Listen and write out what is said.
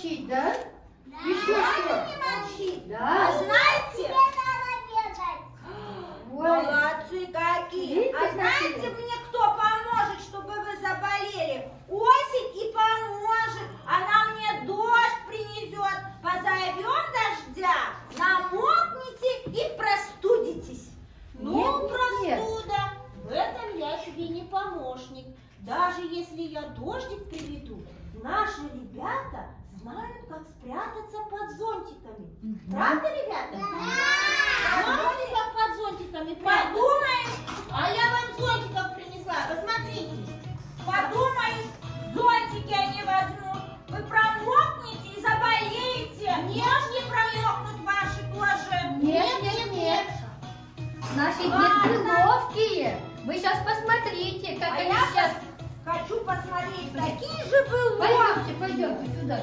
мочить, да? Еще Надо что? не мочить. Да. А знаете, Ой. молодцы какие. Видите, А знаете, какие? мне кто поможет, чтобы вы заболели? Осень и поможет. Она мне дождь принесет. Позовем дождя, намокнете и простудитесь. Ну, Нет, простуда. В этом я тебе не помощник. Даже если я дождик приведу, наши ребята знают, как спрятаться под зонтиками. Правда, ребята? Знаете, как под зонтиками прятаться? Подумаем, а я вам зонтиков принесла. Посмотрите. Подумаем, зонтики они возьмут. Вы промокнете и заболеете. Нет, не промокнут ваши кожи. Нет. Наши детки ловкие. Вы сейчас посмотрите, как А они я сейчас... хочу посмотреть, какие же вы ловкие. Пойдемте сюда.